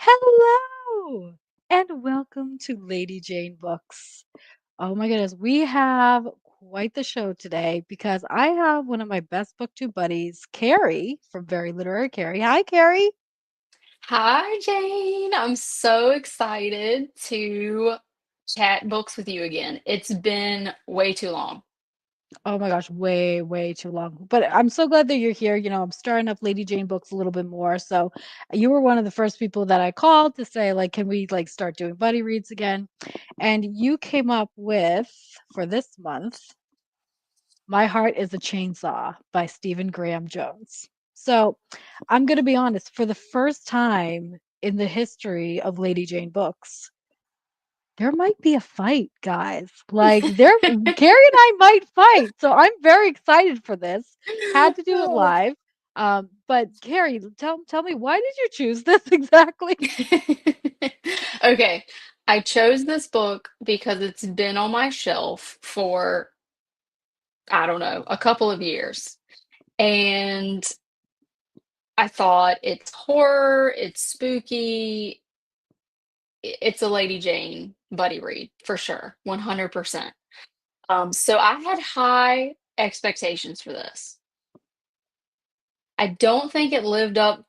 Hello, and welcome to Lady Jane Books. Oh my goodness, we have quite the show today because I have one of my best booktube buddies, Kari from Very Literary Kari. Hi, Kari. Hi, Jane. I'm so excited to chat books with you again. It's been way too long. Oh my gosh, way, way too long. But I'm so glad that you're here. I'm starting up Lady Jane Books a little bit more. So you were one of the first people that I called to say, like, can we like start doing buddy reads again? And you came up with for this month My Heart is a Chainsaw by Stephen Graham Jones. So I'm going to be honest, for the first time in the history of Lady Jane books, there might be a fight, guys. Carrie and I might fight. So I'm very excited for this. Had to do it live. But Carrie, tell me, why did you choose this exactly? Okay, I chose this book because it's been on my shelf for, I don't know, a couple of years. And I thought it's horror, it's spooky, it's a Lady Jane buddy read for sure, 100%. So I had high expectations for this. I don't think it lived up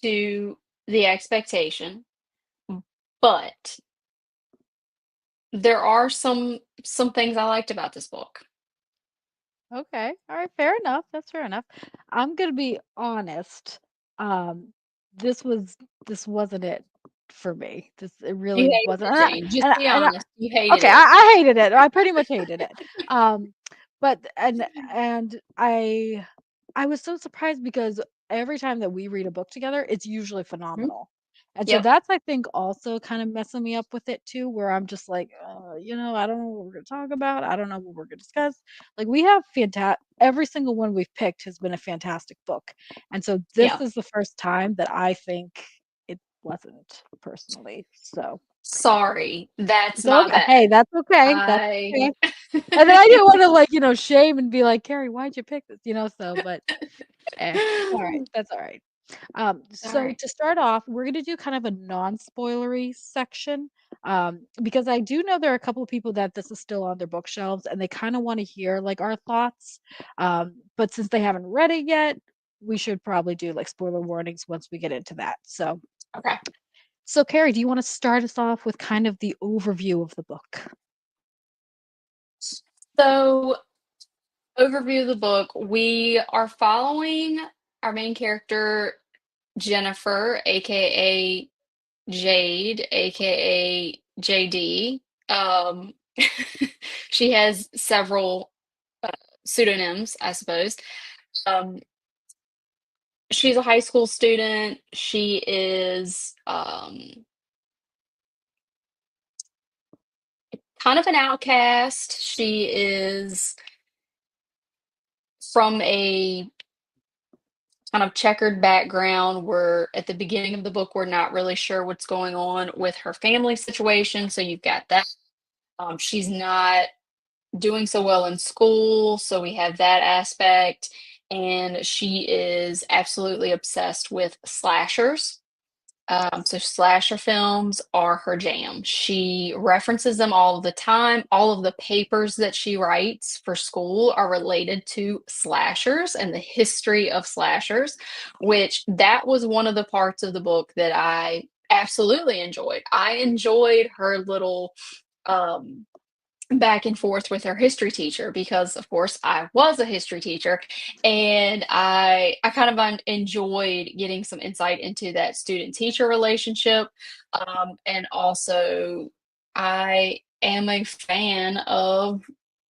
to the expectation, but there are some things I liked about this book. Okay. All right. Fair enough. That's fair enough. I'm gonna be honest. Um, this was this wasn't it for me. It You really hated wasn't. it, Jane. Just be And honest. You hated okay, it. I hated it. I pretty much hated it. Um, but and I was so surprised because every time that we read a book together, it's usually Mhm. phenomenal. And so Yep. that's, I think, also kind of messing me up with it too, where I'm just like, I don't know what we're going to talk about. I don't know what we're going to discuss. Like we have fantastic, every single one we've picked has been a fantastic book. And so this Yeah. is the first time that I think it wasn't personally. So Sorry. That's so my hey, bad. that's okay. That's I okay. And then I didn't want to like, shame and be like, Carrie, why'd you pick this? But it's all right. That's all right. All So right. to start off, we're gonna do kind of a non-spoilery section. Because I do know there are a couple of people that this is still on their bookshelves and they kind of want to hear like our thoughts. But since they haven't read it yet, we should probably do like spoiler warnings once we get into that. Okay. So Carrie, do you want to start us off with kind of the overview of the book? So, overview of the book. We are following our main character, Jennifer, aka Jade, aka JD. Um, she has several uh, pseudonyms, I suppose. Um, she's a high school student. She is kind of an outcast. She is from a kind of checkered background where at the beginning of the book we're not really sure what's going on with her family situation. So you've got that. She's not doing so well in school, so we have that aspect. And she is absolutely obsessed with slashers. So slasher films are her jam. She references them all the time. All of the papers that she writes for school are related to slashers and the history of slashers, which that was one of the parts of the book that I absolutely enjoyed. I enjoyed her little um back and forth with her history teacher because of course I was a history teacher, and I kind of enjoyed getting some insight into that student teacher relationship. And also I am a fan of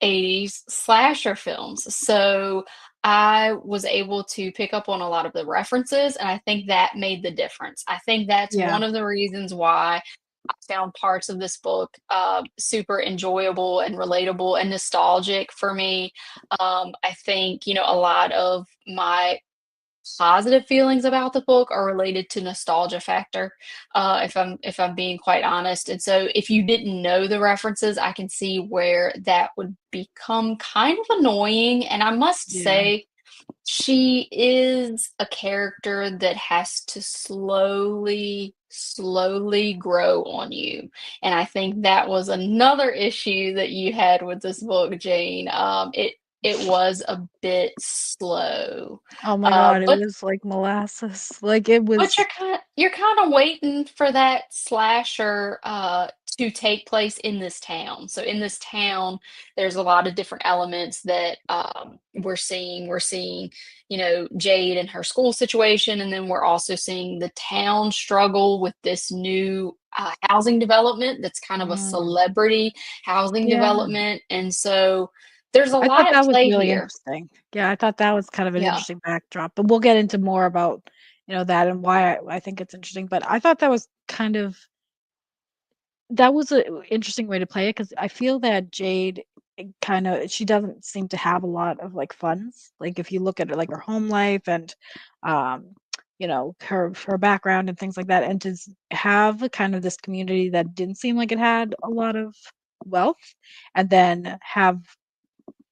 80s slasher films, so I was able to pick up on a lot of the references, and I think that made the difference. I think that's Yeah. one of the reasons why I found parts of this book super enjoyable and relatable and nostalgic for me. I think, a lot of my positive feelings about the book are related to nostalgia factor, if I'm being quite honest. And so if you didn't know the references, I can see where that would become kind of annoying. And I must Yeah. say, She is a character that has to slowly grow on you. And I think that was another issue that you had with this book, Jane. It was a bit slow. Oh my god, it But was like molasses. Like it but was you're kind of waiting for that slasher to take place in this town. So in this town, there's a lot of different elements that we're seeing. We're seeing, you know, Jade and her school situation, and then we're also seeing the town struggle with this new housing development that's kind of a mm, celebrity housing yeah. development, and so there's a I thought lot at that was play really here. interesting. Yeah, I thought that was kind of an Yeah. interesting backdrop, but we'll get into more about, that and why I think it's interesting. But I thought that was a interesting way to play it because I feel that Jade kind of she doesn't seem to have a lot of like funds. Like if you look at it, like her home life and um, her background and things like that, and to have a kind of this community that didn't seem like it had a lot of wealth, and then have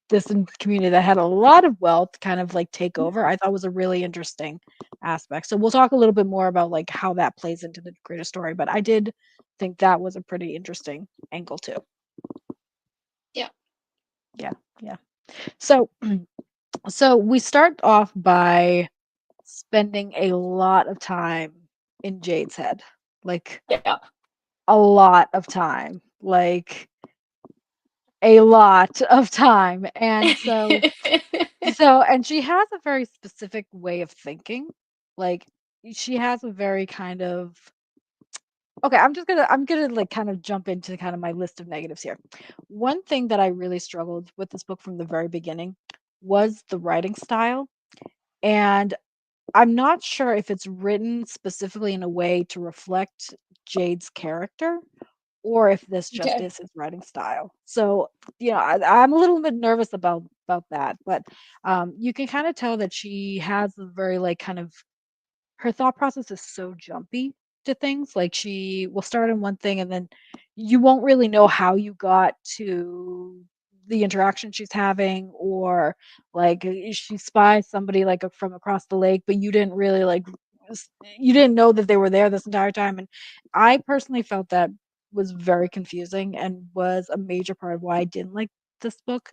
this community that had a lot of wealth kind of like take over, I thought was a really interesting aspect. So we'll talk a little bit more about like how that plays into the greater story, but I did think that was a pretty interesting angle too. Yeah. Yeah, yeah. So so we start off by spending a lot of time in Jade's head. Like Yeah. a lot of time. Like a lot of time. And and she has a very specific way of thinking. Like she has a very kind of okay, I'm gonna like kind of jump into kind of my list of negatives here. One thing that I really struggled with this book from the very beginning was the writing style. And I'm not sure if it's written specifically in a way to reflect Jade's character or if this just Okay. is his writing style. So, I'm a little bit nervous about that, but you can kind of tell that she has a very like kind of her thought process is so jumpy to things. Like she will start on one thing and then you won't really know how you got to the interaction she's having or like she spies somebody like from across the lake, but you didn't really like you didn't know that they were there this entire time. And I personally felt that was very confusing and was a major part of why I didn't like this book,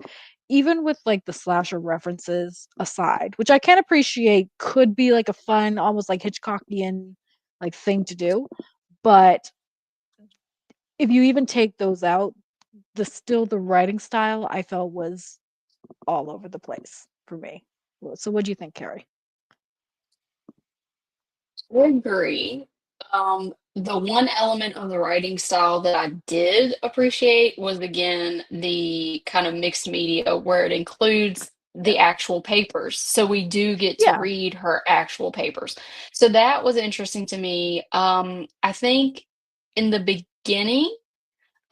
even with like the slasher references aside, which I can appreciate could be like a fun, almost like Hitchcockian like thing to do. But if you even take those out, the writing style I felt was all over the place for me. So what do you think, Carrie? I agree. The one element of the writing style that I did appreciate was again the kind of mixed media where it includes the actual papers. So we do get to Yeah. read her actual papers. So that was interesting to me. I think in the beginning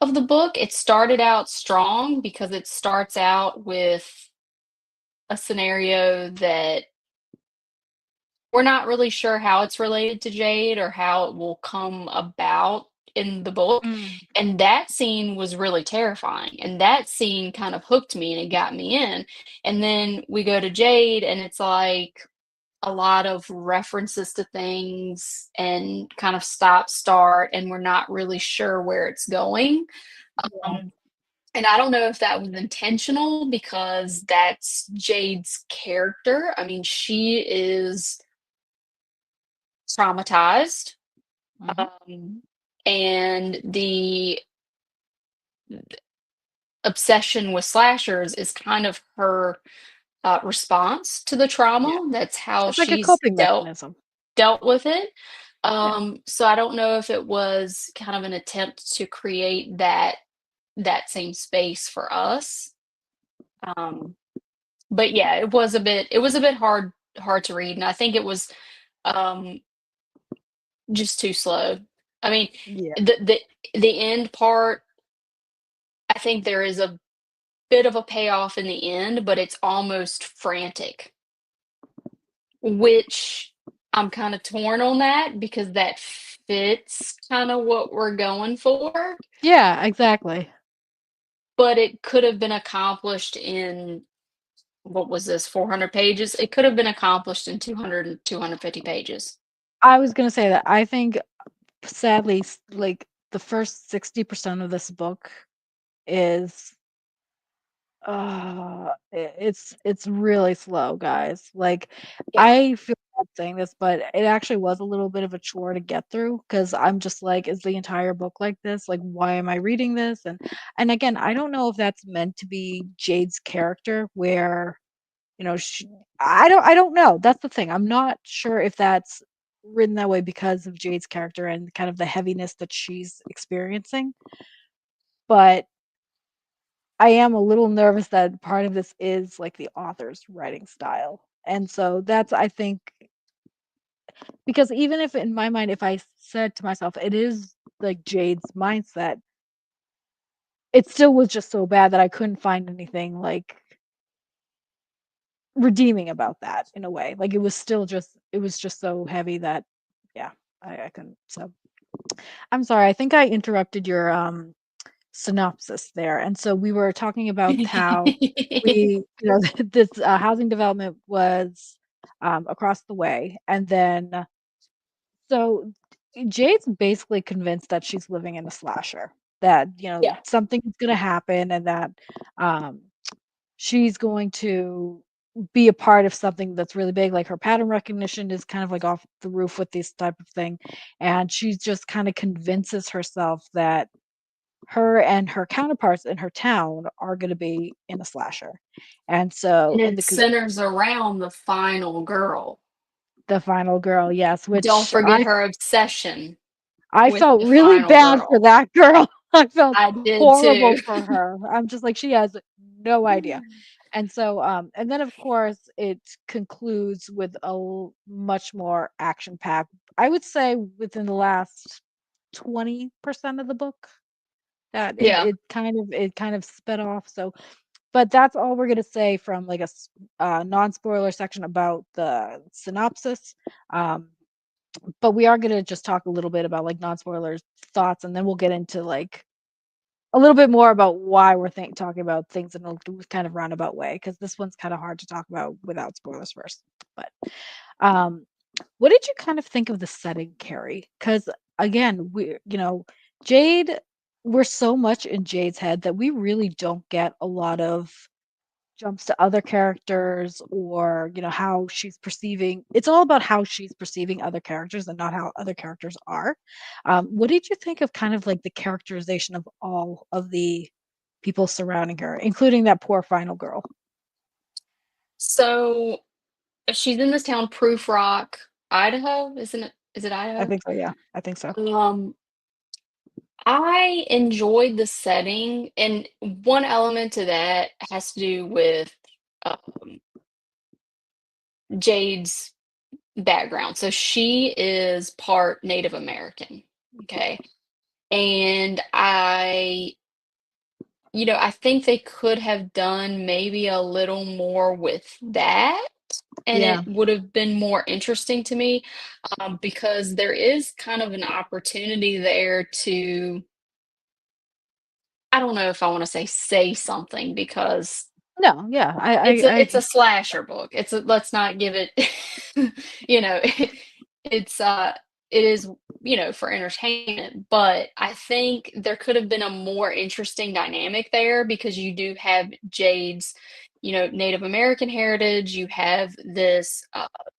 of the book, it started out strong because it starts out with a scenario that we're not really sure how it's related to Jade or how it will come about in the book, Mm, and that scene was really terrifying, and that scene kind of hooked me and it got me in, and then we go to Jade, and it's like a lot of references to things and kind of stop start, and we're not really sure where it's going. yeah. Um, and I don't know if that was intentional because that's Jade's character. I mean, she is traumatized. Hmm. Um, and the obsession with slashers is kind of her response to the Yeah. trauma. That's how It's like a she's coping mechanism. dealt with it. Yeah. So I don't know if it was kind of an attempt to create that same space for us. Um, but yeah, it was a bit hard to read, and I think it was um, just too slow. I mean, Yeah. the end part, I think there is a bit of a payoff in the end, but it's almost frantic, which I'm kind of torn on that because that fits kind of what we're going for, Yeah, exactly. but it could have been accomplished in what was this, 400 pages? It could have been accomplished in 200 and 250 pages. I was gonna say that. I think sadly, like the first 60% of this book is it's really slow, guys. Like, Yeah. I feel bad saying this, but it actually was a little bit of a chore to get through because 'cause I'm just like, "Is the entire book like this? Like, why am I reading this?" And again, I don't know if that's meant to be Jade's character where, you know, I don't know. That's the thing. I'm not sure if that's written that way because of Jade's character and kind of the heaviness that she's experiencing, but I am a little nervous that part of this is, like, the author's writing style, and so that's I think because even if in my mind, if I said to myself, "It is, like, Jade's mindset," it still was just so bad that I couldn't find anything, like, redeeming about that in a way, like, it was just so heavy that yeah, I couldn't, so I'm sorry, I think I interrupted your, synopsis there. And so we were talking about how this housing development was across the way. And then, so Jade's basically convinced that she's living in a slasher, that, Yeah. something's going to happen and that um, she's going to be a part of something that's really big. Like her pattern recognition is kind of like off the roof with this type of thing. And she just kind of convinces herself that her and her counterparts in her town are gonna be in a slasher. And so And in it centers around the final girl. the final girl, yes, Don't which forget her obsession I with felt the really final bad for girl. that girl. I felt I did too. horrible for her. I'm just like, she has no idea. And so, and then of course it concludes with much more action packed. I would say within the last 20% of the book that Yeah. it kind of sped off. So but that's all we're gonna say from like non-spoiler section about the synopsis. Um, but we are gonna just talk a little bit about like non-spoiler thoughts, and then we'll get into like a little bit more about why we're talking about things in a kind of roundabout way, because this one's kind of hard to talk about without spoilers first. But um, what did you kind of think of the setting, Carrie? Because again, Jade, we're so much in Jade's head that we really don't get a lot of jumps to other characters or how she's perceiving. It's all about how she's perceiving other characters and not how other characters are. What did you think of kind of like the characterization of all of the people surrounding her, including that poor final girl? So she's in this town, Proof Rock, Idaho, isn't it? Is it I Idaho? think so, yeah, I think so. Um, I enjoyed the setting, and one element to that has to do with um, Jade's background. So she is part Native American. Okay. And I think they could have done maybe a little more with that, and Yeah. it would have been more interesting to me, because there is kind of an opportunity there to, I don't know if I want to say something because No, yeah, it's a slasher book. Let's not give it, you know, it's it is, for entertainment, but I think there could have been a more interesting dynamic there because you do have Jade's, Native American heritage. You have this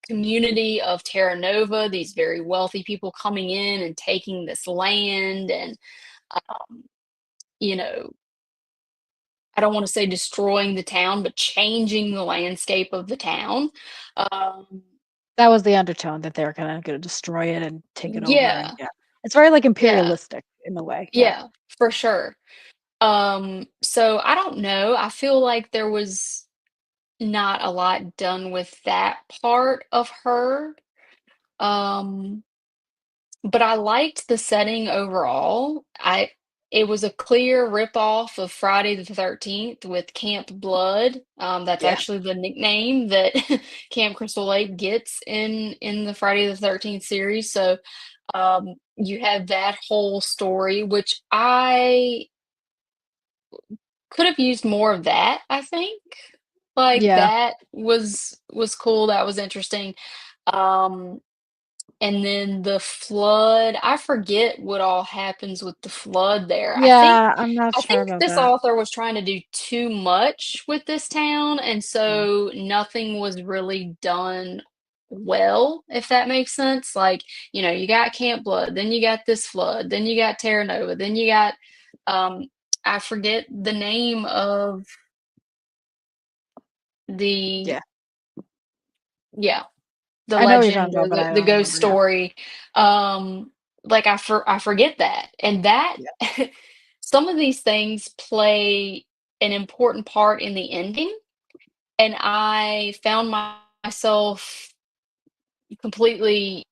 community of Terra Nova, these very wealthy people coming in and taking this land and, um, you know, I don't want to say destroying the town, but changing the landscape of the town. Um, that was the undertone that they're kinda gonna destroy it and take it over, and yeah, yeah. It's very, like, yeah, imperialistic in a way, yeah. yeah, for sure. So I don't know. I feel like there was not a lot done with that part of her. Um, but I liked the setting overall. It was a clear ripoff of Friday the 13th with Camp Blood. That's Yeah. actually the nickname that Camp Crystal Lake gets in the Friday the 13th series. So you have that whole story, which I could have used more of that, I think. Like, Yeah. that was cool, that was interesting. Um, and then the flood, I forget what all happens with the flood there. Yeah, I'm not I sure think about this that. author was trying to do too much with this town, and Mm. so nothing was really done well, if that makes sense. Like, you got Camp Blood, then you got this flood, then you got Terra Nova, then you got um I forget the name of the Yeah. yeah, the I know what you're talking legend or about, but the I the don't ghost remember, yeah. story. Like I forget that. And that Yeah. some of these things play an important part in the ending, and I found myself completely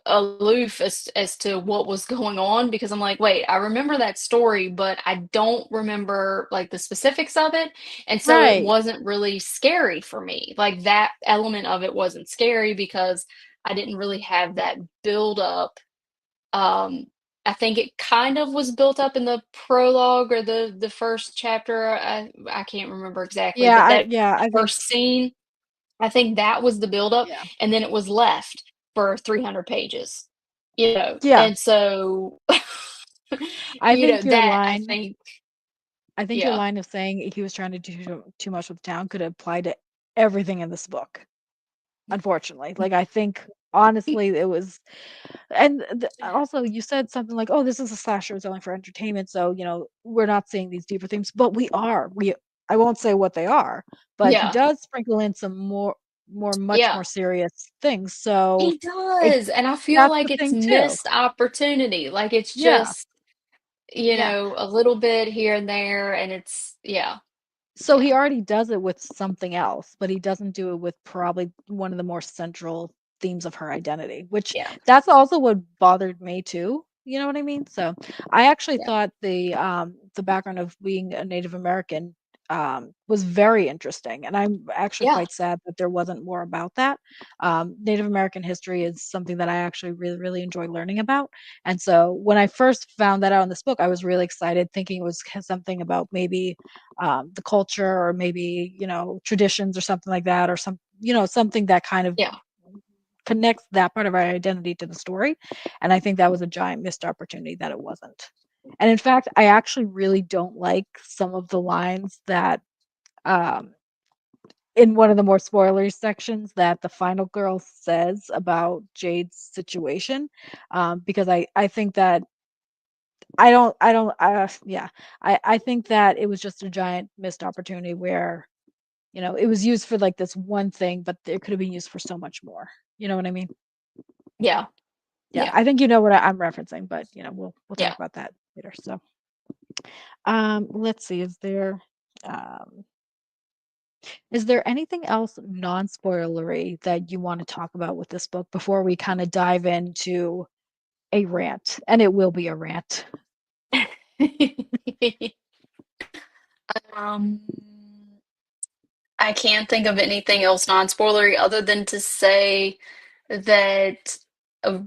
aloof as to what was going on, because I'm like, wait, I remember that story, but I don't remember like the specifics of it. And so it Right. wasn't really scary for me. Like, that element of it wasn't scary because I didn't really have that build up. Um, I think it kind of was built up in the prologue or the first chapter. I can't remember exactly, Yeah, but I that yeah, I think first scene, I think that was the buildup, yeah. and then it was left for 300 pages, Yeah. and so, I think your that I line think I think your yeah. line of saying he was trying to do too much with the town could apply to everything in this book, unfortunately. Like, I think, honestly, it was and also you said something like, "Oh, this is a slasher, it's only for entertainment, so, we're not seeing these deeper themes," but we are. I won't say what they are, but he Yeah, does sprinkle in some much yeah. more serious things, so He it does, and I feel that's like the it's thing too. missed opportunity, like, it's Yeah, just, yeah. a little bit here and there, and it's yeah, So he yeah, already does it with something else, but he doesn't do it with probably one of the more central themes of her identity, which yeah, that's also what bothered me too. You know what I mean? So I actually yeah, thought the background of being a Native American was very interesting, and I'm actually yeah, quite sad that there wasn't more about that. Native American history is something that I actually really really enjoy learning about, and so when I first found that out in this book, I was really excited, thinking it was something about maybe the culture or maybe traditions or something like that or something that kind of yeah, connects that part of our identity to the story, and I think that was a giant missed opportunity that it wasn't. And in fact, I actually really don't like some of the lines that um in one of the more spoilery sections that the final girl says about Jade's situation, because I think that I don't yeah, I think that it was just a giant missed opportunity where it was used for, like, this one thing, but it could have been used for so much more. You know what I mean? yeah, Yeah, yeah, I think you know what I'm referencing, but, we'll talk yeah. about that later. So, let's see, um, is there anything else non-spoilery that you wanna talk about with this book before we kinda dive into a rant? And it will be a rant. Um, I can't think of anything else non-spoilery other than to say that, uh,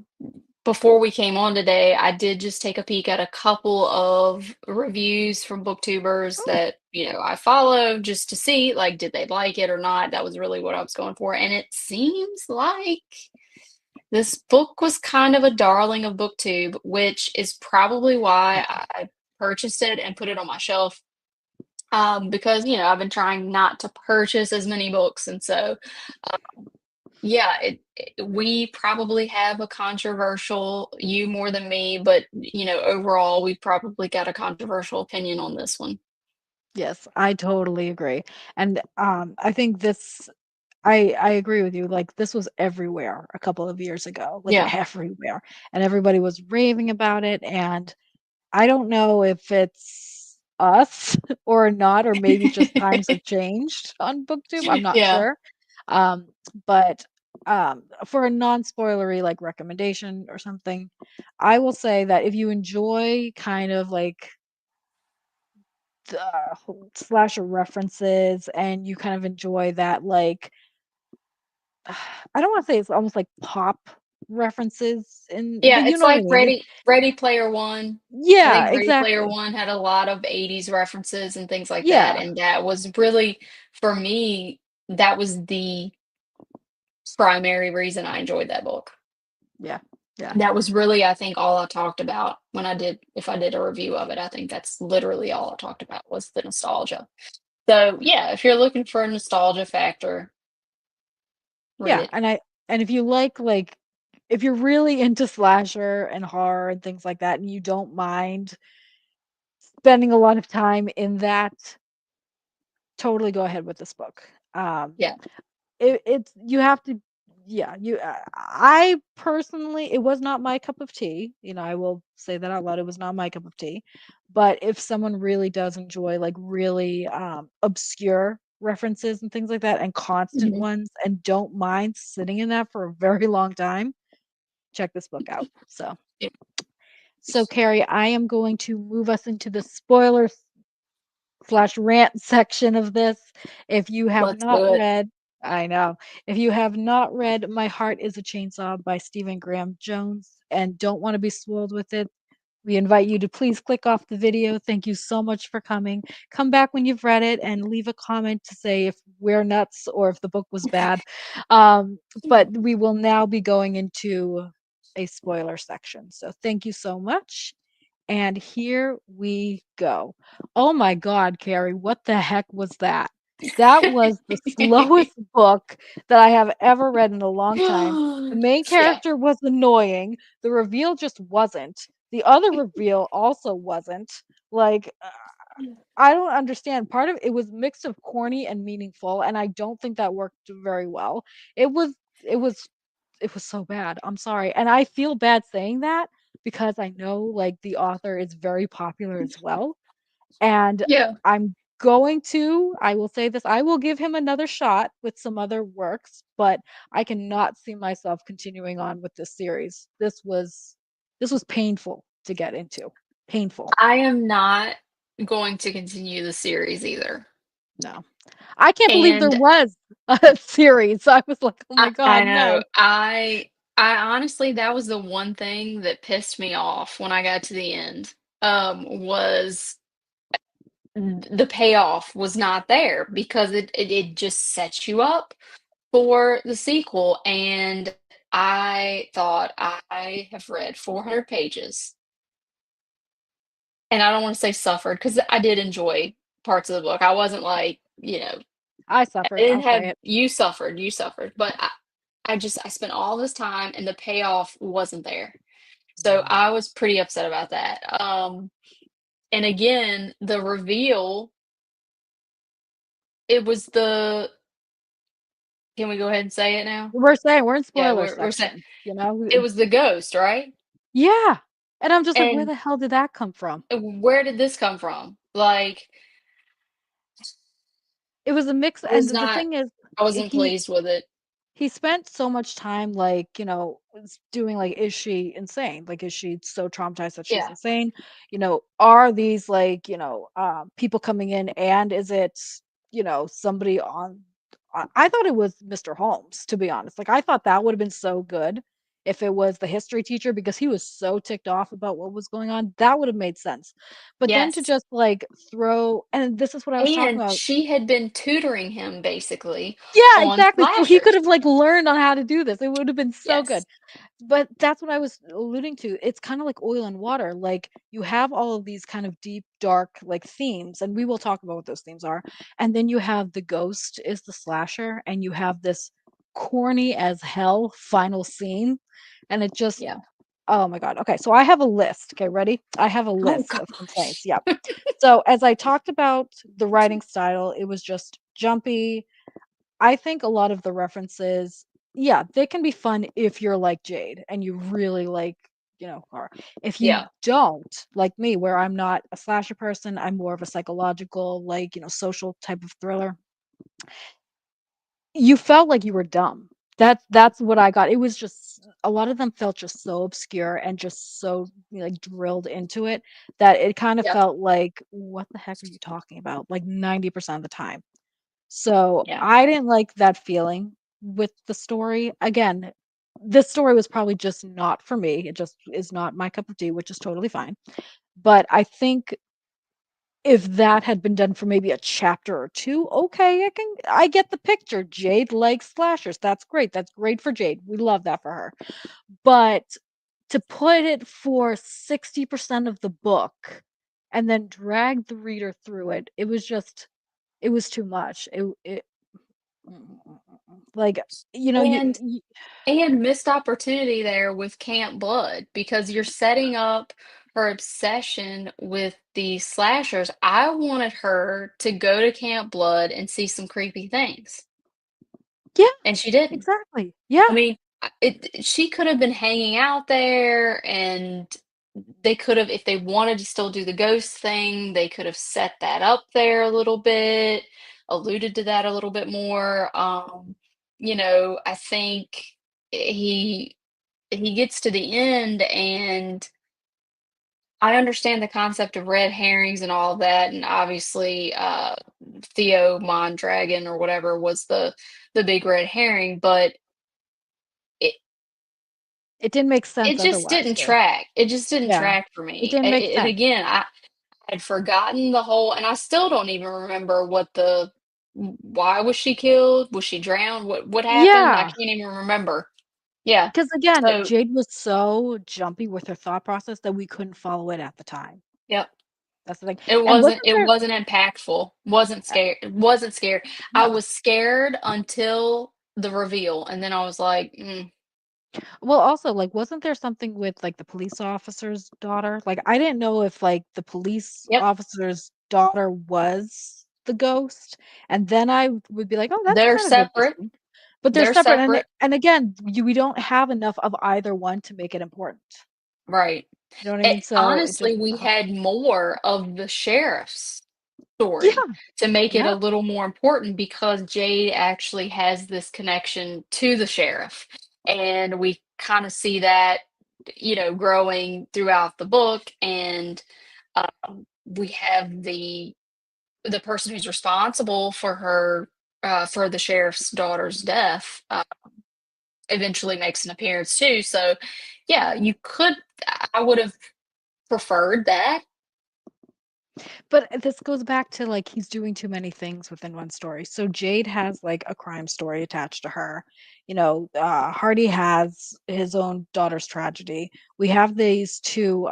before we came on today, I did just take a peek at a couple of reviews from booktubers Oh, that, I follow just to see, like, did they like it or not? That was really what I was going for, and it seems like this book was kind of a darling of BookTube, which is probably why yeah. I purchased it and put it on my shelf. Because, I've been trying not to purchase as many books, and so, yeah, we probably have a controversial, you more than me, but, overall, we probably got a controversial opinion on this one. Yes, I totally agree. And, I think I agree with you, like, this was everywhere a couple of years ago, like, Yeah. everywhere, and everybody was raving about it, and I don't know if it's us or not, or maybe just times have changed on BookTube, I'm not Yeah. sure. But, for a non-spoilery, like, recommendation or something, I will say that if you enjoy kind of, like, the slasher references and you kind of enjoy that, like, I don't wanna say it's almost like pop, references in, Yeah, but you it's know what I like mean. Ready Player One. I Yeah, think Ready Player exactly. One had a lot of 80s references and things like that, Yeah, and that was really, for me, that was the primary reason I enjoyed that book. yeah, yeah, That was really, I think, all I talked about when I did if I did a review of it, I think that's literally all I talked about was the nostalgia. So, yeah, if you're looking for a nostalgia factor, read yeah. it. And if you like, if you're really into slasher and horror and things like that, and you don't mind spending a lot of time in that, totally go ahead with this book. Yeah. It's you have to, yeah, I personally, it was not my cup of tea, I will say that out loud, it was not my cup of tea, but if someone really does enjoy, like, really, obscure references and things like that, and constant Mhm. ones, and don't mind sitting in that for a very long time, check this book out. Yeah, So Carrie, I am going to move us into the spoilers slash rant section of this. If you have let's not do it. read, I know. If you have not read My Heart is a Chainsaw by Stephen Graham Jones and don't want to be spoiled with it, we invite you to please click off the video. Thank you so much for coming. Come back when you've read it and leave a comment to say if we're nuts or if the book was bad. But we will now be going into a spoiler section. So thank you so much. And here we go. Oh my God, Carrie, what the heck was that? That was the slowest book that I have ever read in a long time. The main Yeah. character was annoying. The reveal just wasn't. The other reveal also wasn't. Like, I don't understand. Part of it was mixed of corny and meaningful, and I don't think that worked very well. It was it was it was so bad. I'm sorry. And I feel bad saying that because I know, like, the author is very popular as well. And Yeah. I will say this, I will give him another shot with some other works, but I cannot see myself continuing on with this series. This was painful to get into. Painful. I am not going to continue the series either. No. I can't believe there And was a series. I was like, "Oh my I god, know no." I honestly that was the one thing that pissed me off when I got to the end, was the payoff was not there because it just sets you up for the sequel, and I thought I have read 400 pages, and I don't wanna say suffered because I did enjoy parts of the book. I wasn't like, I I suffered, didn't I'll have say it. you suffered, but I spent all this time and the payoff wasn't there. So Mm. I was pretty upset about that. And again, the reveal, it was the can we go ahead and say it now? We're in Yeah, spoiler we're saying section, it was the ghost, right? Yeah, and I'm just like, "Where And the hell did that come from?" where did this come from? Like, It was a mix, I and was the not thing is, I wasn't he pleased with it. he spent so much time, like, doing, like, is she insane? Like, is she so traumatized that she's Yeah. insane? Are these, like, people coming in, and is it, somebody on I thought it was Mr. Holmes, to be honest. Like, I thought that would have been so good if it was the history teacher because he was so ticked off about what was going on. That would have made sense. But then to Yes. just, like, throw, and this is what I was talking And about. she had been tutoring him basically Yeah, on exactly. So he could slashers. have, like, learned on how to do this. It would have been so good. Yes. But that's what I was alluding to. It's kinda like oil and water, like, you have all of these kind of deep, dark, like, themes, and we will talk about what those themes are, and then you have the ghost is the slasher, and you have this corny as hell final scene, and it just, Yeah. oh my god. Okay, so I have a list. Okay, ready? I have a Oh list of complaints, gosh. yep. So, as I talked about the writing style, it was just jumpy. I think a lot of the references, yeah, they can be fun if you're like Jade and you really like, horror. If you Yeah. don't, like me, where I'm not a slasher person, I'm more of a psychological, like, social type of thriller. You felt like you were dumb. That's what I got. It was just a lot of them felt just so obscure and just so, like, drilled into it that it kind of Yeah. felt like, what the heck are you talking about? Like 90% of the time. So, Yeah. I didn't like that feeling with the story. Again, this story was probably just not for me. It just is not my cup of tea, which is totally fine. But I think if that had been done for maybe a chapter or 2, okay, I get the picture. Jade likes slashers. That's great. That's great for Jade. We love that for her. But to put it for 60% of the book and then drag the reader through it, it was too much. Like, you know, you And missed opportunity there with Camp Blood because you're setting up her obsession with the slashers. I wanted her to go to Camp Blood and see some creepy things, yeah, and she didn't. exactly. Yeah. I mean, she could have been hanging out there, and they could have, if they wanted to still do the ghost thing, they could have set that up there a little bit, alluded to that a little bit more. I think he he gets to the end, and I understand the concept of red herrings and all of that, and obviously, Theo Mondragon or whatever was the big red herring, but it It didn't make sense it just otherwise, didn't though. track. It just didn't Yeah. track for It me. didn't make And sense. again, I had forgotten the whole, and I still don't even remember why was she killed? Was she drowned? What happened? I Yeah. can't even remember. Yeah. Because again, So, Jade was so jumpy with her thought process that we couldn't follow it at the time. yep. That's the thing. It And wasn't wasn't it there wasn't impactful. Wasn't scared. I no. was scared until the reveal, and then I was like, Well, also, like, wasn't there something with, like, the police officer's daughter? Like, I didn't know if, like, the police "Yep, officer's daughter was the ghost, and then I would be like, "Oh, that's they're kind of separate. interesting." But they're They're separate, separate." and again, we don't have enough of either one to make it important. Right. You know what I mean? So, it just Honestly, we had more of the sheriff's Yeah, story to make it yeah. a little more important because Jade actually has this connection to the sheriff. And we kind of see that, growing throughout the book. And we have the person who's responsible for for the sheriff's daughter's death, eventually makes an appearance too. So, yeah, I would have preferred that. But this goes back to, like, he's doing too many things within one story. So Jade has, like, a crime story attached to her. Hardy has his own daughter's tragedy. We have these 2,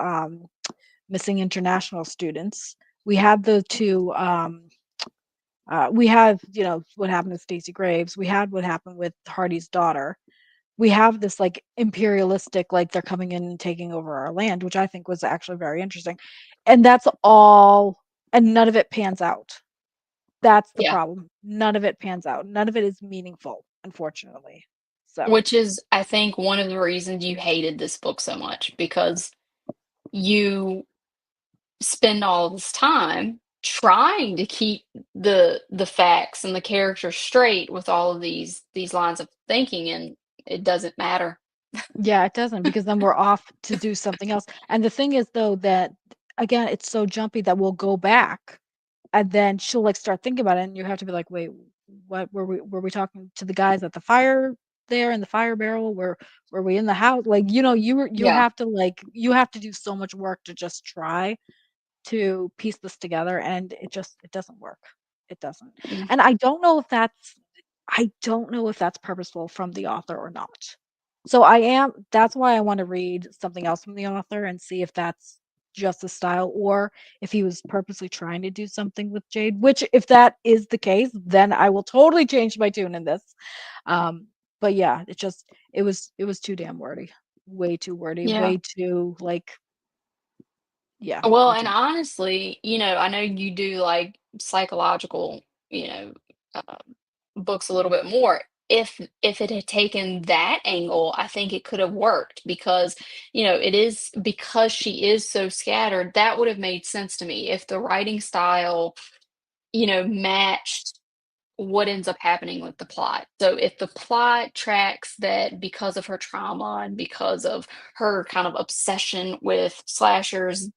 missing international students. We had the 2, we have, what happened to Stacey Graves. We had what happened with Hardy's daughter. We have this, like, imperialistic, like, they're coming in and taking over our land, which I think was actually very interesting. And that's all, and none of it pans out. That's the Yeah. problem. None of it pans out. None of it is meaningful, unfortunately. So, Which is, I think, one of the reasons you hated this book so much because you spend all this time trying to keep the facts and the characters straight with all of these lines of thinking, and it doesn't matter. yeah, it doesn't, because then we're off to do something else. And the thing is, though, that again, it's so jumpy that we'll go back and then she'll, like, start thinking about it, and you have to be like, "Wait, what were we talking to the guys at the fire there in the fire barrel? Were we in the house?" Like, Yeah. you have to do so much work to just try to piece this together, and it doesn't work. It doesn't. Mm. And I don't know if that's purposeful from the author or not. So that's why I want to read something else from the author and see if that's just the style, or if he was purposely trying to do something with Jade, which if that is the case, then I will totally change my tune in this. Um, but yeah, it was too damn wordy. Way too wordy, Yeah. way too, like, yeah, Well, way and too. honestly, I know you do like psychological, uh, books a little bit more. If it had taken that angle, I think it could have worked because, it is because she is so scattered, that would have made sense to me if the writing style, matched what ends up happening with the plot. So if the plot tracks that because of her trauma and because of her kind of obsession with slashers,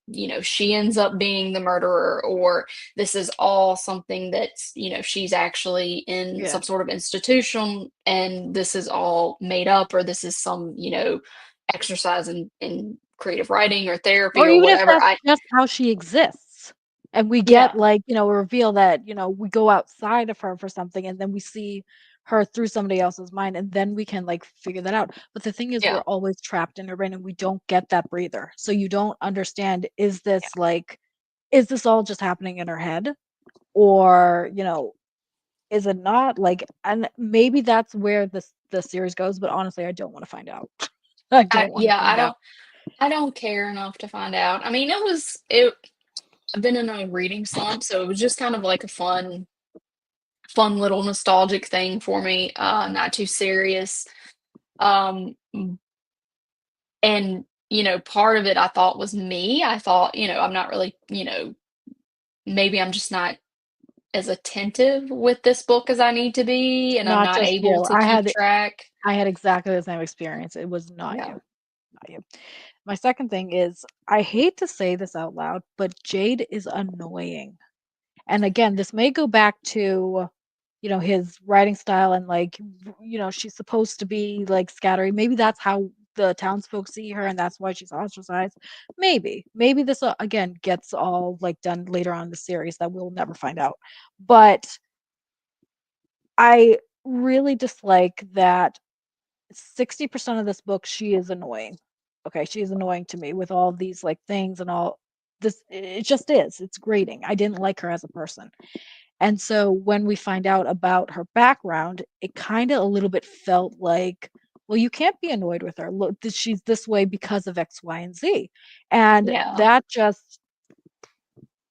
she ends up being the murderer, or this is all something that's, she's actually in Yeah. some sort of institution and this is all made up, or this is some, exercise in creative writing or Or therapy or even if whatever. that's just how she exists, and we get, Yeah, like, a reveal that, we go outside of her for something, and then we see her through somebody else's mind, and then we can, like, figure that out. But the thing is yeah, we're always trapped in her brain, and we don't get that breather. So you don't understand, is this all just happening in her head? Or, is it not? Like, and maybe that's where the series goes, but honestly, I don't wanna find out. I don't wanna yeah. I find out. don't. I don't care enough to find out. I mean, it. I've been in a reading slump, so it was just kind of like a fun little nostalgic thing for me. Not too serious. Um, and part of it I thought was me. I thought, I'm not really, maybe I'm just not as attentive with this book as I need to be, and I'm Not not just able you. to keep track. I had exactly the same experience. It was not you, Yeah, not you. My second thing is, I hate to say this out loud, but Jade is annoying. And again, this may go back to, his writing style and, like, she's supposed to be like scattery. Maybe that's how the townsfolk see her and that's why she's ostracized. Maybe. Maybe this again gets all like done later on in the series that we'll never find out. But I really dislike that 60% of this book, she is annoying. Okay, she is annoying to me with all these, like, things and all this. It just is. It's grating. I didn't like her as a person. And so when we find out about her background, it kinda a little bit felt like, well, you can't be annoyed with her. Look, she's this way because of X, Y, and Z. And yeah. that just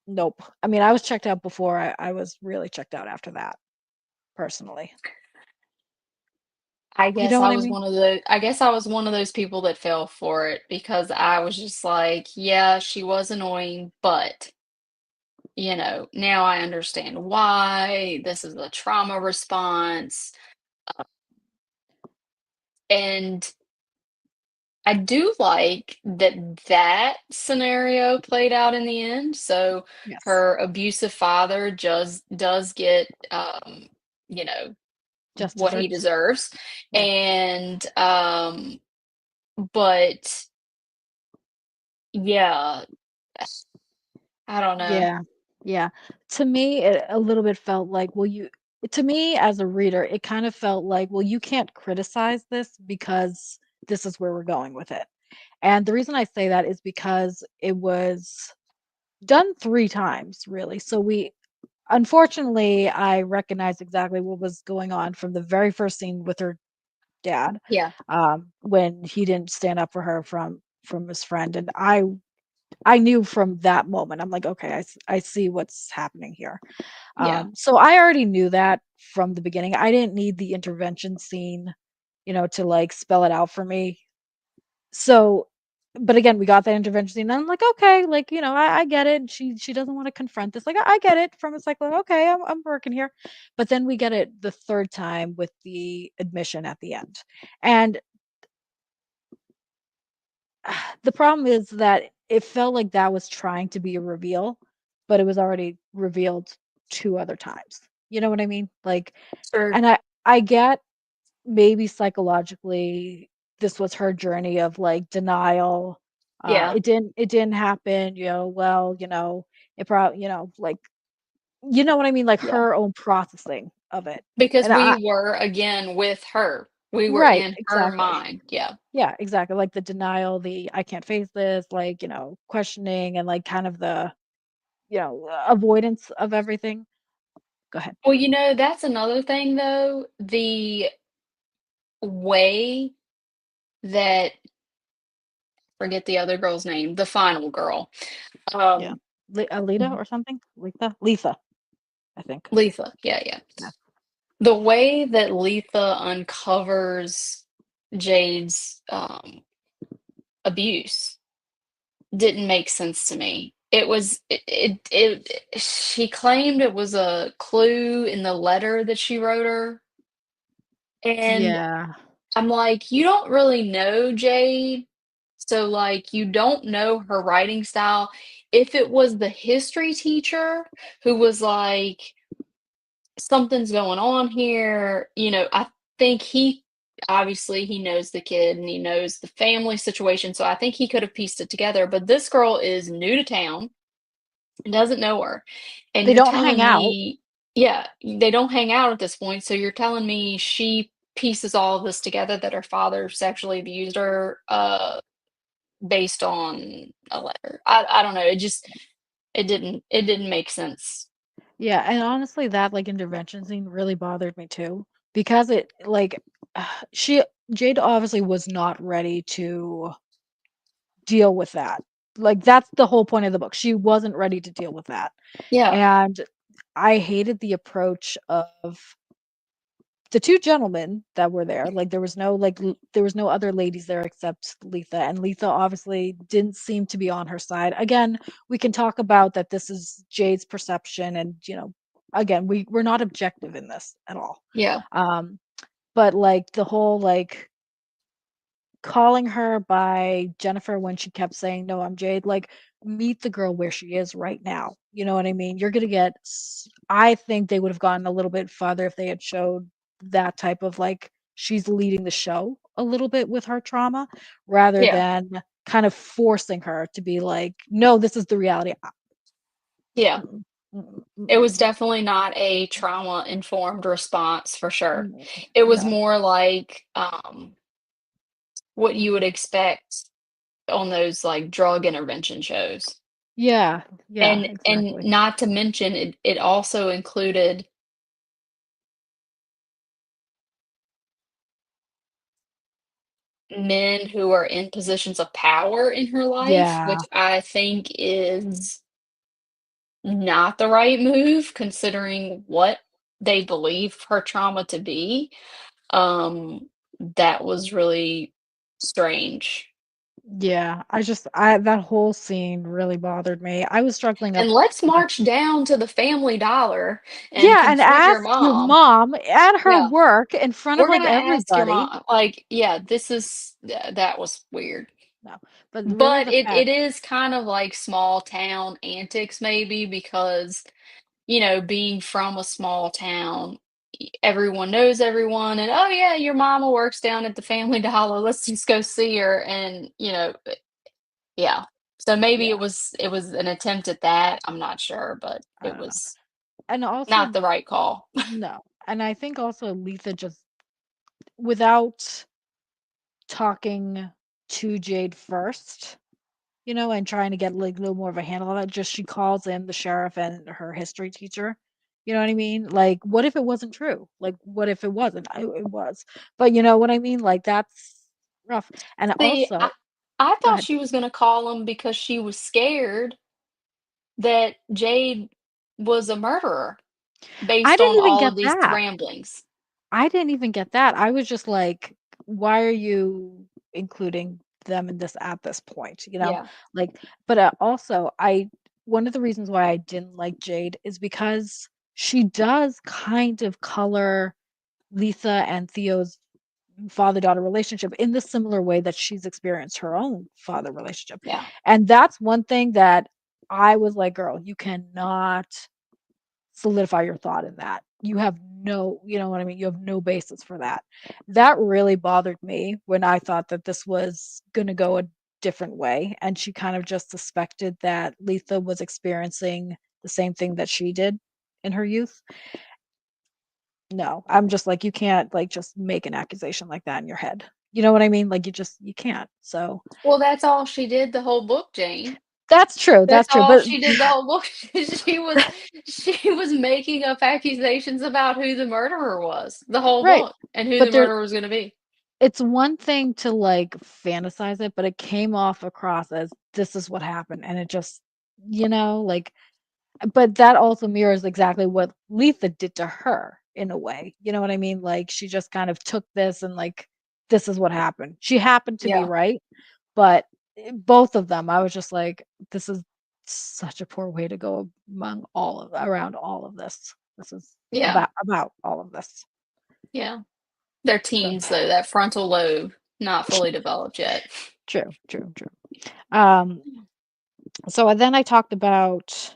nope. I mean, I was checked out before. I was really checked out after that, personally. You know what I mean? I guess I was one of those people that fell for it because I was just like, yeah, she was annoying, but now I understand why. This is a trauma response. And I do like that scenario played out in the end. So Yes. her abusive father just does get you know, Just what he desserts. deserves. Yeah. And but yeah, I don't know. Yeah. Yeah. To me, it a little bit felt like, well, to me as a reader, it kind of felt like, well, you can't criticize this because this is where we're going with it. And the reason I say that is because it was done 3 times, really. So unfortunately, I recognized exactly what was going on from the very first scene with her dad, Yeah, when he didn't stand up for her from his friend, and I knew from that moment. I'm like, "Okay, I see what's happening here." yeah. So I already knew that from the beginning. I didn't need the intervention scene, to, like, spell it out for me. So but again, we got that intervention scene, and I'm like, "Okay, like, I get it. She doesn't wanna confront this." Like, I get it from a psycho, "Okay, I'm working here." But then we get it the 3rd time with the admission at the end. And the problem is that it felt like that was trying to be a reveal, but it was already revealed 2 other times. You know what I mean? Like, Sure. and I get maybe psychologically this was her journey of, like, denial. Yeah, It didn't happen, well, it probably, like, you know what I mean? Like, yeah. her own processing of it. Because And we were again with her. We were right, in her exactly. mind. Yeah. Yeah, exactly, like, the denial, the "I can't face this," like, questioning and, like, kind of the, avoidance of everything. Go ahead. Well, that's another thing though, the way that forget the other girl's name, the final girl. Yeah. Um, Alita or something? Letha? Letha, I think. Letha, yeah, yeah. Yeah. The way that Letha uncovers Jade's abuse didn't make sense to me. she claimed it was a clue in the letter that she wrote her, and Yeah. I'm like, "You don't really know Jade, so, like, you don't know her writing style." If it was the history teacher who was like, "Something's going on here," I think obviously, he knows the kid and he knows the family situation, so I think he could have pieced it together, but this girl is new to town, doesn't know her, and They you're don't hang telling out. me yeah, they don't hang out at this point, so you're telling me she pieces all of this together that her father sexually abused her, based on a letter. I don't know, it didn't make sense. Yeah, and honestly, that, like, intervention scene really bothered me too, because it, like, she Jade obviously was not ready to deal with that. Like, that's the whole point of the book. She wasn't ready to deal with that. Yeah, And I hated the approach of the 2 gentlemen that were there. Like, there was no, like, there was no other ladies there except Letha, and Letha obviously didn't seem to be on her side. Again, we can talk about that this is Jade's perception and, again, we're not objective in this at all. yeah, Um, but, like, the whole, like, calling her by Jennifer when she kept saying, "No, I'm Jade," like, meet the girl where she is right now. You know what I mean? You're gonna get I think they would have gotten a little bit farther if they had showed that type of, like, she's leading the show a little bit with her trauma rather yeah, than kind of forcing her to be like, "No, this is the reality." yeah. Mm-mm, mm-mm, It was mm-mm, definitely not a trauma-informed response for sure. mm, It was no. more like, what you would expect on those, like, drug intervention shows. Yeah, yeah, And exactly. not to mention it also included men who are in positions of power in her life, which Yeah, I think is not the right move considering what they believe her trauma to be. That was really strange. yeah, I that whole scene really bothered me. I was struggling up And let's to the march down to the Family Dollar and Yeah, and confront your ask your mom. mom at her Yeah, work in front of, we're like, gonna ask your everybody. mom. Like, yeah, that was weird. No, but really But the it fact is kind of like small town antics maybe because, being from a small town, everyone knows everyone and, "Oh, yeah, your mama works down at the Family Dollar. Let's just go see her." And, yeah. So maybe it yeah, was an attempt at that. I'm not sure, but I it don't know. was And not also the right call. no, and I think also Letha just without talking to Jade first, and trying to get, like, a little more of a handle on it, just she calls in the sheriff and her history teacher. You know what I mean? Like, what if it wasn't true? Like, what if it wasn't? It was. But you know what I mean? Like, that's rough. And See, I also I go thought ahead. she was gonna call him because she was scared that Jade was a murderer I based didn't on even all get of these that. ramblings. I didn't even get that. I was just like, "Why are you including them in this at this point?" Yeah, Like, but, also, I one of the reasons why I didn't like Jade is because she does kind of color Lisa and Theo's father-daughter relationship in the similar way that she's experienced her own father relationship, yeah. and that's one thing that I was like, "Girl, you cannot solidify your thought in that. You have no, you know what I mean? You have no basis for that." That really bothered me when I thought that this was going to go a different way. And she kind of just suspected that Letha was experiencing the same thing that she did in her youth. No, I'm just like, you can't, like, just make an accusation like that in your head. You know what I mean? Like, you can't. So Well, that's all she did the whole book, Jane. that's true. That's That's true. all But she did the whole book. She was making up accusations about who the murderer was, the whole right. book, and who the But murderer was gonna be. it's one thing to, like, fantasize it, but it came off across as, "This is what happened," and it just like but that also mirrors exactly what Letha did to her in a way, you know what I mean? Like, she just kind of took this and, like, "This is what happened." She happened to be Yeah. right, but, both of them, I was just like, "This is such a poor way to go among all of around all of this. This is Yeah. about all of this. Yeah. They're So teens though, that frontal lobe not fully developed yet. true, true, true. Um, so then I talked about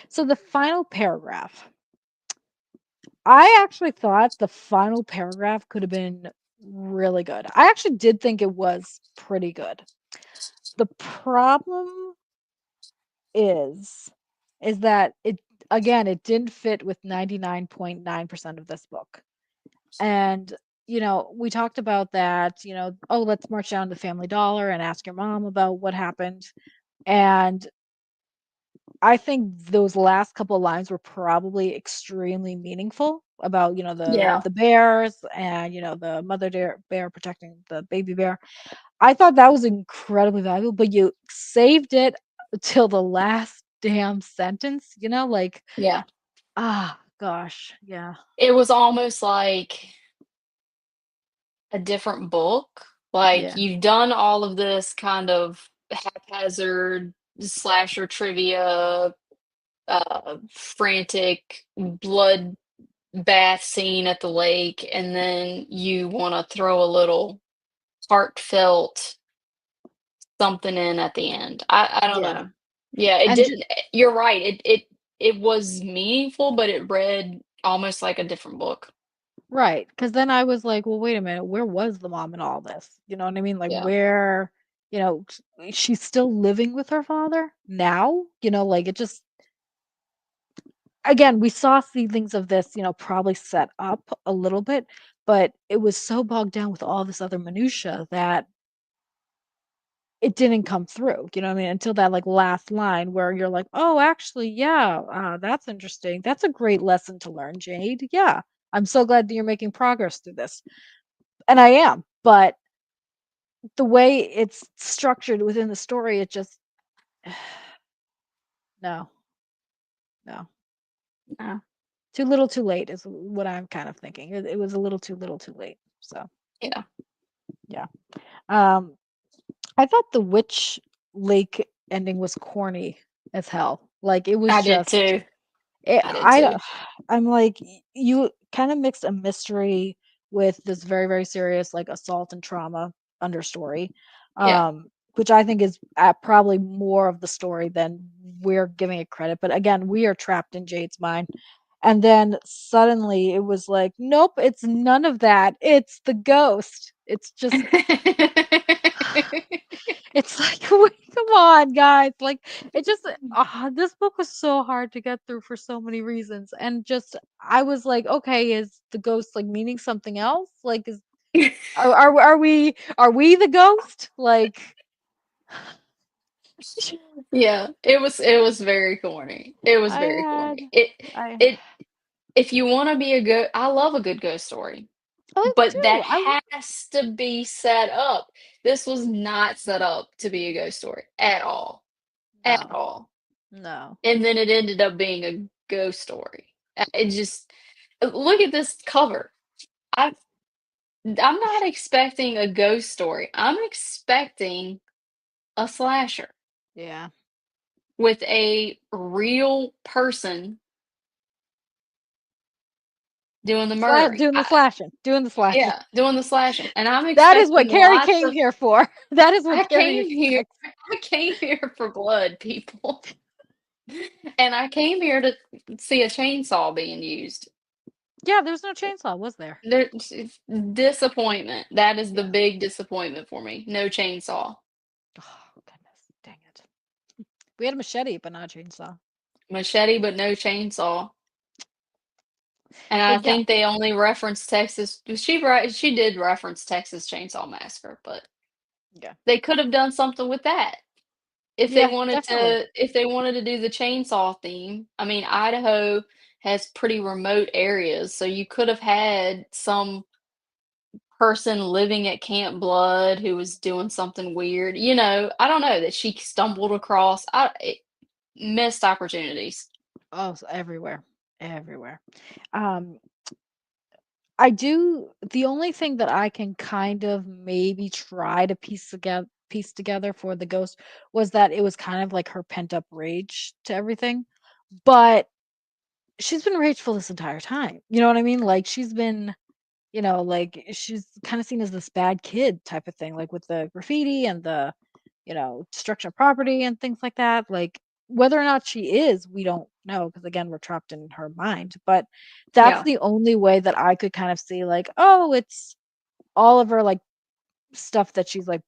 so the final paragraph. I actually thought the final paragraph could have been really good. I actually did think it was pretty good. The problem is is that it again, it didn't fit with 99.9% of this book. And we talked about that, oh, let's march down to Family Dollar and ask your mom about what happened. And I think those last couple of lines were probably extremely meaningful about, Yeah. the bears and, the mother bear protecting the baby bear. I thought that was incredibly valuable, but you saved it till the last damn sentence, like, Yeah. gosh, yeah. It was almost like a different book. Like, Yeah. you've done all of this kind of haphazard slasher trivia, frantic blood bath scene at the lake, and then you wanna throw a little heartfelt something in at the end. I don't Yeah. know. Yeah, it And didn't you're right, it was meaningful, but it read almost like a different book. right, because then I was like, "Well, wait a minute, where was the mom in all this?" You know what I mean? Like, Yeah. where, she's still living with her father now? Like, it just again, we saw seedlings of this, probably set up a little bit, but it was so bogged down with all this other minutia that it didn't come through, you know what I mean? Until that, like, last line where you're like, "Oh, actually, yeah, that's interesting. That's a great lesson to learn, Jade. Yeah. I'm so glad that you're making progress through this." And I am, but the way it's structured within the story, it just no, no. Yeah. Too little, too late is what I'm kind of thinking. It was a little too late. So, Yeah. yeah. Um, I thought the Witch Lake ending was corny as hell. Like, it was I did just too. It I did I too. don't I'm like, you kinda mixed a mystery with this very, very serious, like, assault and trauma understory, Yeah. which I think is, probably more of the story than we're giving it credit, but again, we are trapped in Jade's mind, and then suddenly it was like, "Nope, it's none of that, it's the ghost." It's just it's like, wait, come on, guys. Like, it just, this book was so hard to get through for so many reasons. And just, I was like, okay, is the ghost like meaning something else? Like, are we the ghost? Like, Yeah, it was very corny. It was I very had, corny. It I, it if you wanna be a good I love a good ghost story, I but that do. has to be set up. This was not set up to be a ghost story at No, all, no. and then it ended up being a ghost story. It just look at this cover. I I'm not expecting a ghost story. I'm expecting a slasher Yeah. with a real person doing the murdering. Doing the slashing. Yeah, doing the slashing, and I'm That is what expecting Carrie lots came of here for. That is what I Carrie came here expects. I came here for blood, people, and I came here to see a chainsaw being used. Yeah, there's no chainsaw, was there? There's disappointment. That is the Yeah. big disappointment for me. No chainsaw. Oh, goodness. Dang it. We had a machete, but not a chainsaw. Machete, but no chainsaw. And I But yeah, think they only referenced Texas she did reference Texas Chainsaw Massacre, but yeah, they could have done something with that. yeah, definitely. If they wanted to do the chainsaw theme, I mean, Idaho has pretty remote areas, so you could have had some person living at Camp Blood who was doing something weird, I don't know, that she stumbled across. Missed opportunities. Oh, everywhere, everywhere. Um, I do the only thing that I can kind of maybe try to piece together for the ghost was that it was kind of like her pent up rage to everything. But she's been rageful this entire time. You know what I mean? Like she's been, like she's kind of seen as this bad kid type of thing, like with the graffiti and the, destruction of property and things like that. Like whether or not she is, we don't know because again, we're trapped in her mind. But that's Yeah, the only way that I could kind of see, like, oh, it's all of her like stuff that she's like,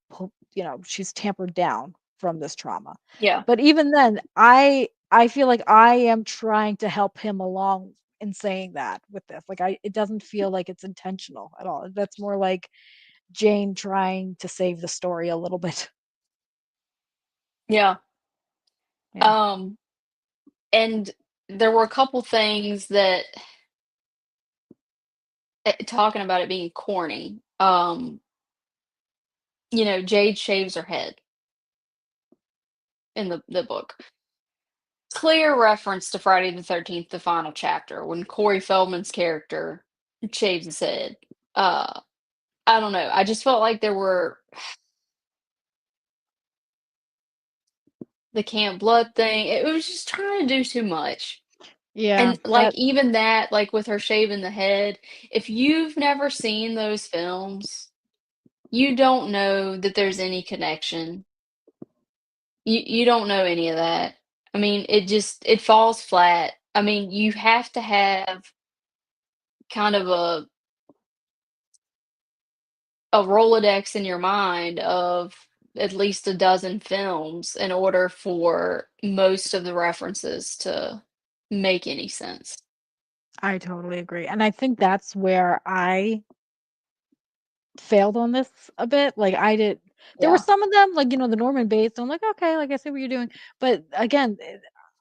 she's tampered down from this trauma. yeah, But even then, I feel like I am trying to help him along in saying that with this. Like it doesn't feel like it's intentional at all. That's more like Jane trying to save the story a little bit. yeah. Yeah. Um, and there were a couple things that talking about it being corny. Jade shaves her head in the book. Clear reference to Friday the 13th, the final chapter, when Corey Feldman's character shaves his head. Uh, I don't know. I just felt like there were the Camp Blood thing. It was just trying to do too much. Yeah, And like that even that, like with her shaving the head, if you've never seen those films, you don't know that there's any connection. You don't know any of that. I mean, it falls flat. I mean, you have to have kind of a Rolodex in your mind of at least a dozen films in order for most of the references to make any sense. I totally agree. And I think that's where I failed on this a bit. Like I did there were Yeah. some of them, like, the Norman Bates, I'm like, "Okay, like, I see what you're doing." But again,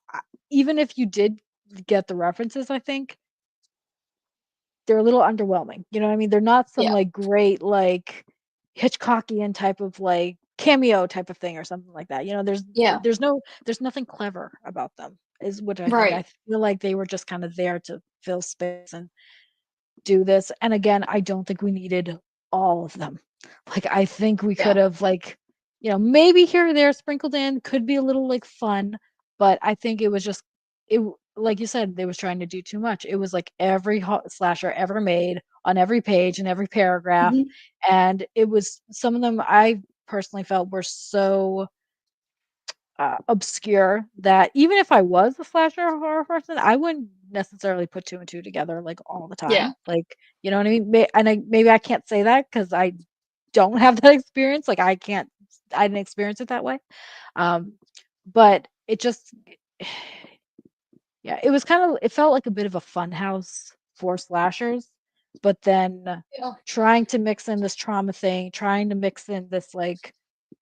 I even if you did get the references, I think they're a little underwhelming, you know what I mean? They're not some, Yeah. like, great, like, Hitchcockian type of, like, cameo type of thing or something like that, Yeah. there's nothing clever about them, is what I think. I Right. feel like they were just kinda there to fill space and do this. And again, I don't think we needed all of them. Like I think we could Yeah. have like, maybe here or there sprinkled in could be a little like fun, but I think it was just like you said, they was trying to do too much. It was like every slasher ever made on every page and every paragraph, Mhm. and it was some of them I personally felt were so obscure that even if I was a slasher horror person, I wouldn't necessarily put 2 and 2 together, like, all the Yeah. time, like, you know what I mean? Maybe I can't say that because I don't have that experience, like, I didn't experience it that way, um, but it just yeah, it felt like a bit of a fun house for slashers, but then Yeah. trying to mix in this trauma thing, trying to mix in this, like,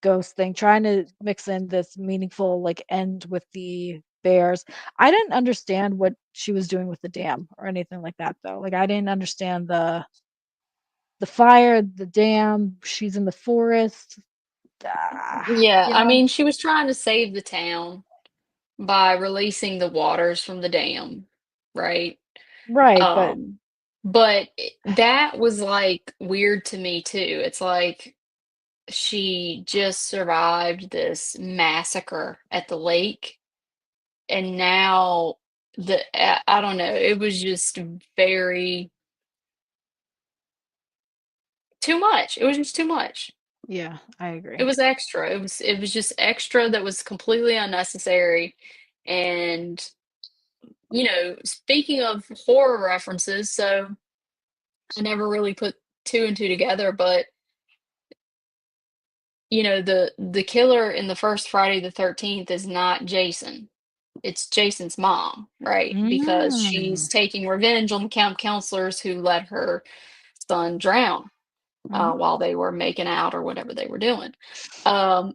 ghost thing, trying to mix in this meaningful, like, end with the bears. I didn't understand what she was doing with the dam or anything like that, though. Like, I didn't understand the fire, the dam, she's in the forest, Yeah. you I know? mean, she was trying to save the town by releasing the waters from the dam, right? Right, but Um, but that was like weird to me too. It's like she just survived this massacre at the lake, and now I don't know, it was just very too much. It was just too much. yeah, I It agree. was extra. It was just extra that was completely unnecessary. And speaking of horror references, so I never really put two and two together, but the killer in the first Friday the 13th is not Jason. It's Jason's mom, right? Because she's Mm. taking revenge on the camp counselors who let her son drown Mhm. while they were making out or whatever they were doing.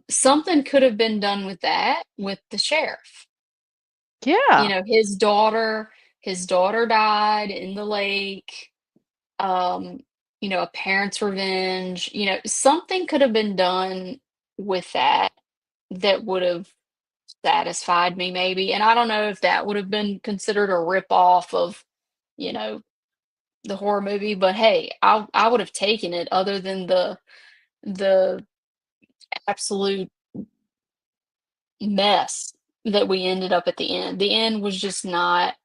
Something could have been done with that with the sheriff. Yeah. His daughter died in the lake. um, a parent's revenge, something could have been done with that that would have satisfied me maybe. And I don't know if that would have been considered a rip off of, you know, the horror movie, but hey, I would have taken it other than the absolute mess that we ended up at the end. The end was just not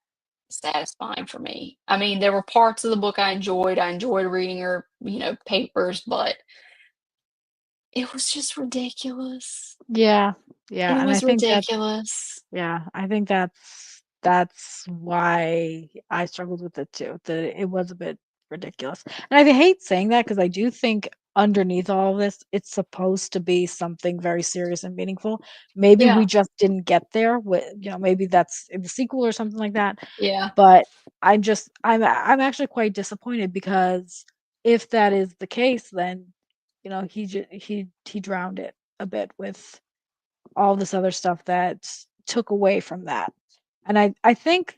satisfying for me. I mean, there were parts of the book I enjoyed. I enjoyed reading her, papers, but it was just ridiculous. Yeah. Yeah, It and I was think that ridiculous. yeah, I think that's why I struggled with it too, that it was a bit ridiculous. And I hate saying that because I do think underneath all of this, it's supposed to be something very serious and meaningful. Maybe we Yeah, just didn't get there with, maybe that's in the sequel or something like that. yeah, But I'm actually quite disappointed because if that is the case, then he drowned it a bit with all this other stuff that took away from that. And I think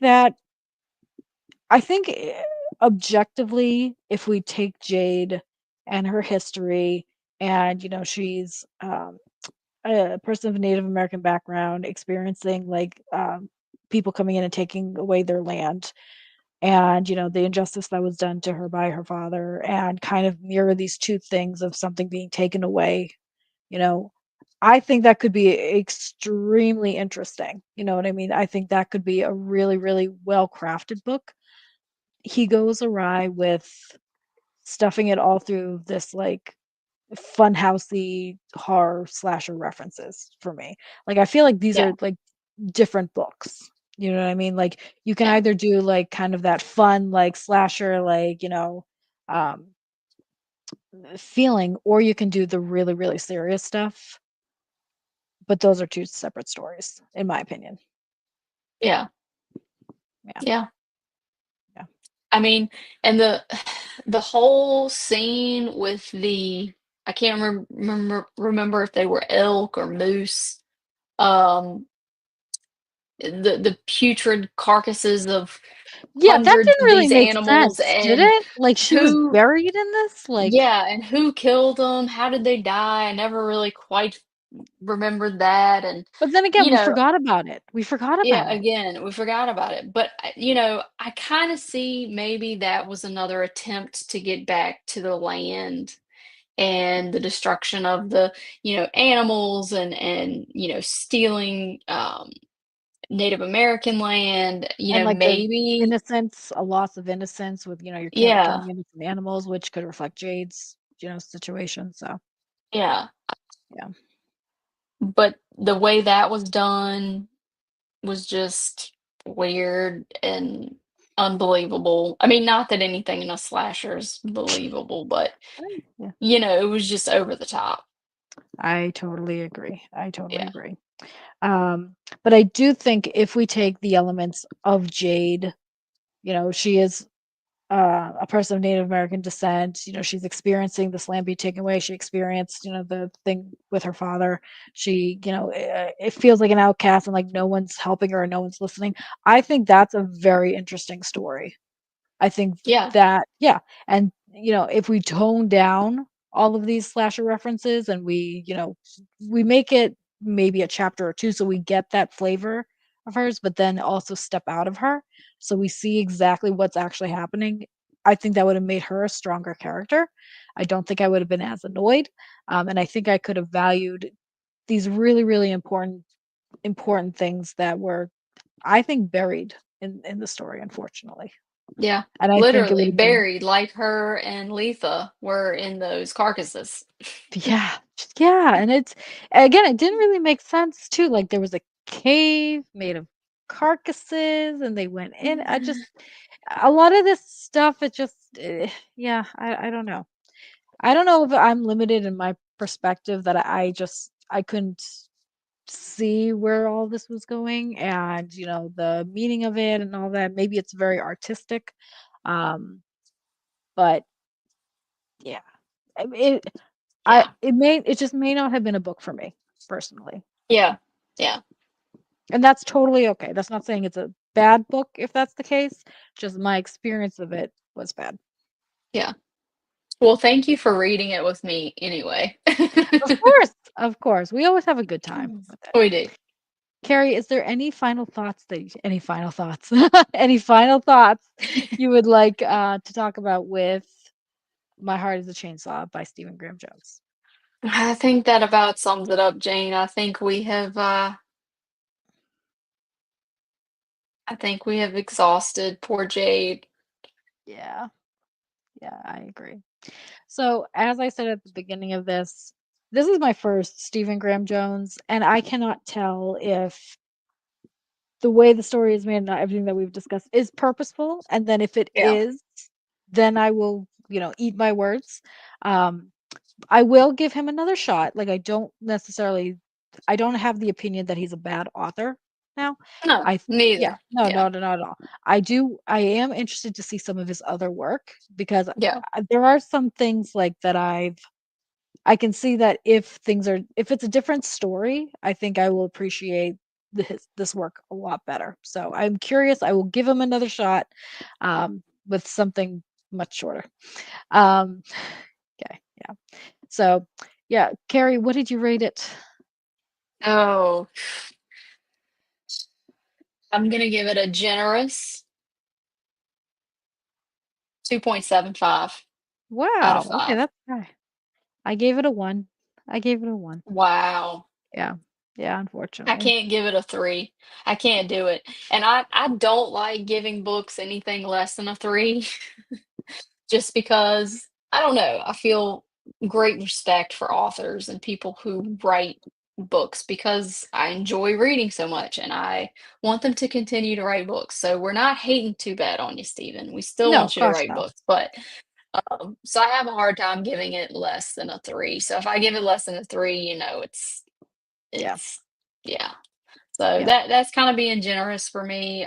objectively, if we take Jade and her history, and she's a person of Native American background, experiencing like people coming in and taking away their land, and the injustice that was done to her by her father, and kind of mirror these two things of something being taken away, you know I think that could be extremely interesting. You know what I mean? I think that could be a really, really well crafted book. He goes awry with stuffing it all through this like funhousey horror slasher references for me. Like I feel like these yeah, are like different books. You know what I mean? Like you can yeah, either do like kind of that fun like slasher like, um feeling, or you can do the really, really serious stuff. But those are two separate stories, in my opinion. yeah, Yeah, yeah. yeah. I mean, and the whole scene with I can't remember if they were elk or moose. Um, the putrid carcasses of Yeah, that hundreds didn't of really these make animals, sense, did and it? Like, she was who buried in this? Like, yeah, and who killed them? How did they die? I never really quite remembered that, and, but then again, you we know forgot about it. We forgot yeah, about it. again, we forgot about it, but, I kinda see maybe that was another attempt to get back to the land and the destruction of the, animals and stealing, Native American land, And, like, the maybe innocence, a loss of innocence with, you're yeah, killing innocent animals, which could reflect Jade's, situation, so, yeah, yeah. but the way that was done was just weird and unbelievable. I mean, not that anything in a slasher is believable, but, Yeah. it was just over the top. I totally agree. I totally Yeah, agree. But I do think if we take the elements of Jade, she is a person of Native American descent. She's experiencing this land being taken away. She experienced, the thing with her father. She, it feels like an outcast and like no one's helping her and no one's listening. I think that's a very interesting story. I think yeah, that, yeah. And, if we tone down all of these slasher references and we make it maybe a chapter or two so we get that flavor of hers, but then also step out of her so we see exactly what's actually happening. I think that would have made her a stronger character. I don't think I would have been as annoyed. And I think I could have valued these really, really important things that were, I think, buried in the story, unfortunately. yeah. And I think it would Literally have been, buried like her and Letha were in those carcasses. yeah, yeah, and it's again, it didn't really make sense too. Like there was a cave made of carcasses, and they went in. A lot of this stuff, it just, yeah, I don't know. I don't know if I'm limited in my perspective that I couldn't see where all this was going, and the meaning of it and all that. Maybe it's very artistic, um, but yeah, it Yeah, it just may not have been a book for me, personally, yeah, yeah, and that's totally okay. That's not saying it's a bad book if that's the case, just my experience of it was bad. yeah. Well, thank you for reading it with me anyway. Of course, we always have a good time with it. We do. Carrie, is there any final thoughts any final thoughts? Any final thoughts you would like to talk about with My Heart is a Chainsaw by Stephen Graham Jones? I think that about sums it up, Jane. I think we have exhausted poor Jade. Yeah, yeah, I agree. So, as I said at the beginning of this is my first Stephen Graham Jones, and I cannot tell if the way the story is made and everything that we've discussed is purposeful. And then if it Yeah. is, then I will, eat my words. Um, I will give him another shot. Like I don't have the opinion that he's a bad author now. No, Yeah, neither. no, Yeah. no, no, not at all. I am interested to see some of his other work because Yeah. there are some things like that I can see that if it's a different story, I think I will appreciate this work a lot better. So I'm curious. I will give him another shot with something much shorter. Um, okay, yeah. So, yeah, Carrie, what did you rate it? Oh, I'm gonna give it a generous 2.75 out of Wow. Okay, 5. that's high. I gave it a one. I gave it a one. Wow. Yeah, yeah. I Unfortunately, can't give it a 3. I can't do it. And I don't like giving books anything less than a 3 just because I don't know, I feel great respect for authors and people who write books because I enjoy reading so much and I want them to continue to write books. So we're not hating too bad on you, Stephen. We still no, want you to gosh, write no. books, but so I have a hard time giving it less than a 3. So if I give it less than a 3, Yeah, it's yeah. So yeah, that's kind of being generous for me.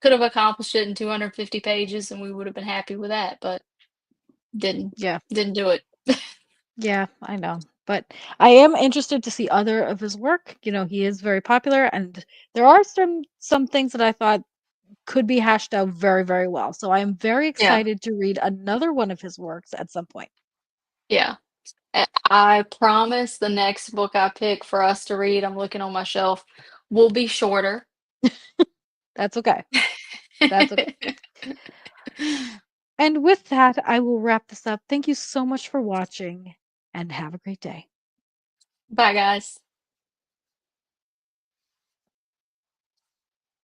Could have accomplished it in 250 pages and we would have been happy with that, but didn't yeah. didn't do it. Yeah, I know. But I am interested to see other of his work. He is very popular and there are some things that I thought could be hashed out very, very well. So I am very Yeah, excited to read another one of his works at some point. yeah. I promise the next book I pick for us to read, I'm looking on my shelf, will be shorter. That's okay. That's okay. And with that, I will wrap this up. Thank you so much for watching and have a great day. Bye, guys.